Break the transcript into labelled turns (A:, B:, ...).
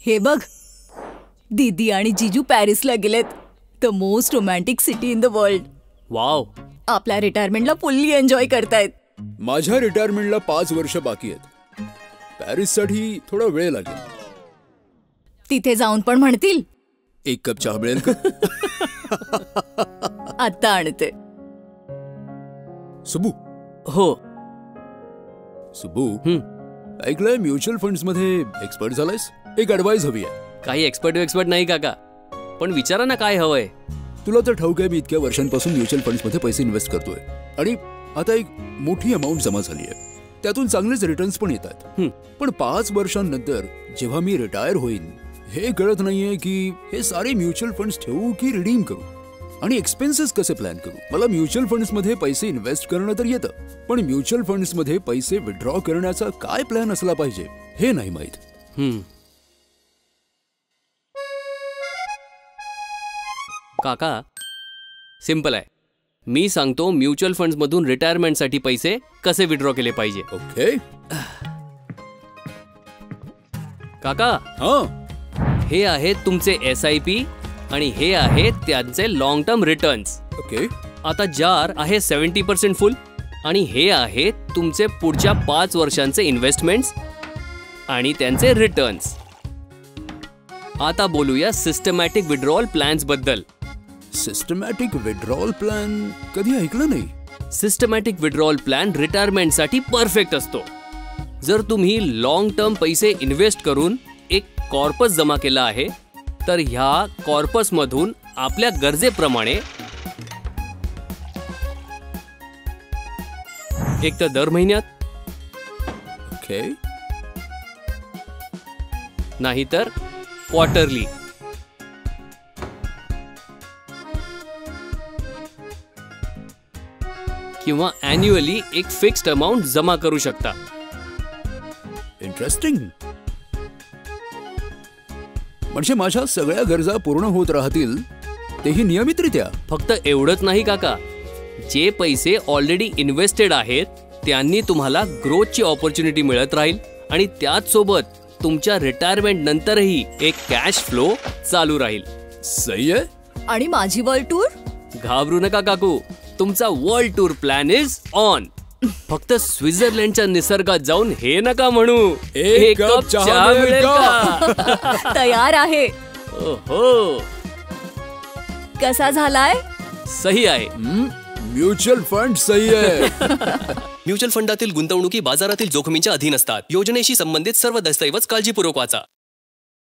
A: हे बघ, दीदी आणि जीजू पॅरिसला गेलेत. The most romantic city in the world.
B: Wow.
A: आपल्या रिटायरमेंटला फुल्ली एन्जॉय करतायत.
C: माझ्या रिटायरमेंटला 5 वर्ष बाकी आहेत. पॅरिससाठी थोडा वेळ लागेल.
A: तिथे जाऊन पण म्हणतील
C: 1 कप चहा मिळेल का?
A: आता आणते.
C: सुबू.
B: हो.
C: सुबू, ऐकलंय म्युच्युअल फंड्स मध्ये एक्सपर्ट झालायस. एक ऍडवाइस हवी आहे.
B: काही एक्सपर्ट नाही काका, पण विचारा ना काय हवंय.
C: तुला तर ठाऊक आहे मी इतक्या वर्षांपासून म्युच्युअल फंड्स मध्ये पैसे इन्व्हेस्ट करतोय आणि आता एक मोठी अमाऊंट जमा झाली आहे. त्यातून चांगलेच रिटर्न्स पण येत आहेत. पण 5 वर्षांनंतर जेव्हा मी रिटायर होईन हे कळत नाहीये की हे सारे म्युच्युअल फंड्स ठेवू की रिडीम करू आणि एक्सपेन्सेस कसे प्लॅन करू. मला म्युच्युअल फंड्स मध्ये पैसे इन्व्हेस्ट करणं तर येतं, पण म्युच्युअल फंड्स मध्ये पैसे विथड्रॉ करण्याचा काय प्लॅन असला पाहिजे हे नाही माहित.
B: काका, सिंपल आहे. मी सांगतो म्युच्युअल फंड्स मधून रिटायरमेंटसाठी पैसे कसे विथड्रॉ केले पाहिजे.
C: ओके
B: काका, हे आहेत तुमचे SIP आणि हे आहेत त्यांचे लॉंग टर्म रिटर्न्स.
C: ओके.
B: आता जार आहे 70% फुल आणि हे आहेत तुमचे पुढच्या 5 वर्षांचे इन्व्हेस्टमेंट्स आणि त्यांचे रिटर्न्स. आता बोलूया सिस्टमॅटिक विड्रॉल प्लॅन्स बद्दल.
C: सिस्टमॅटिक विड्रॉल प्लॅन कधी ऐकलं नाही.
B: सिस्टमॅटिक विड्रॉल प्लॅन रिटायरमेंटसाठी परफेक्ट असतो. जर तुम्ही लॉंग टर्म पैसे इन्व्हेस्ट करून एक कॉर्पस जमा केला आहे तर ह्या कॉर्पस मधून आपल्या गरजेप्रमाणे एक तर दर महिन्यात,
C: ओके,
B: नाहीतर क्वार्टरली किंवा ॲन्युअली एक फिक्स्ड अमाऊंट जमा करू शकता.
C: इंटरेस्टिंग. म्हणजे माझ्या सगळ्या गरजा पूर्ण होत राहतील, तेही नियमितरित्या.
B: फक्त एवढंच नाही काका, जे पैसे ऑलरेडी इन्व्हेस्टेड आहेत त्यांनी तुम्हाला ग्रोथची ऑपॉर्च्युनिटी मिळत राहील आणि त्याच सोबत तुमच्या रिटायरमेंट नंतरही एक कॅश फ्लो चालू राहील.
C: सही आहे.
A: आणि माझी वर्ल्ड टूर?
B: घाबरू नका काकू, तुमचा world tour plan is on. फक्त स्वित्झर्लंडच्या निसर्गात जाऊन हे नका म्हणू एक कप चहा मिळेल का?
A: तयार आहे.
B: ओहो,
A: कसा झालाय?
B: सही आहे.
C: म्युच्युअल फंड सही आहे.
D: म्युच्युअल फंडातील गुंतवणुकी बाजारातील जोखमींच्या अधीन असतात. योजनेशी संबंधित सर्व दस्तऐवज काळजीपूर्वक वाचा.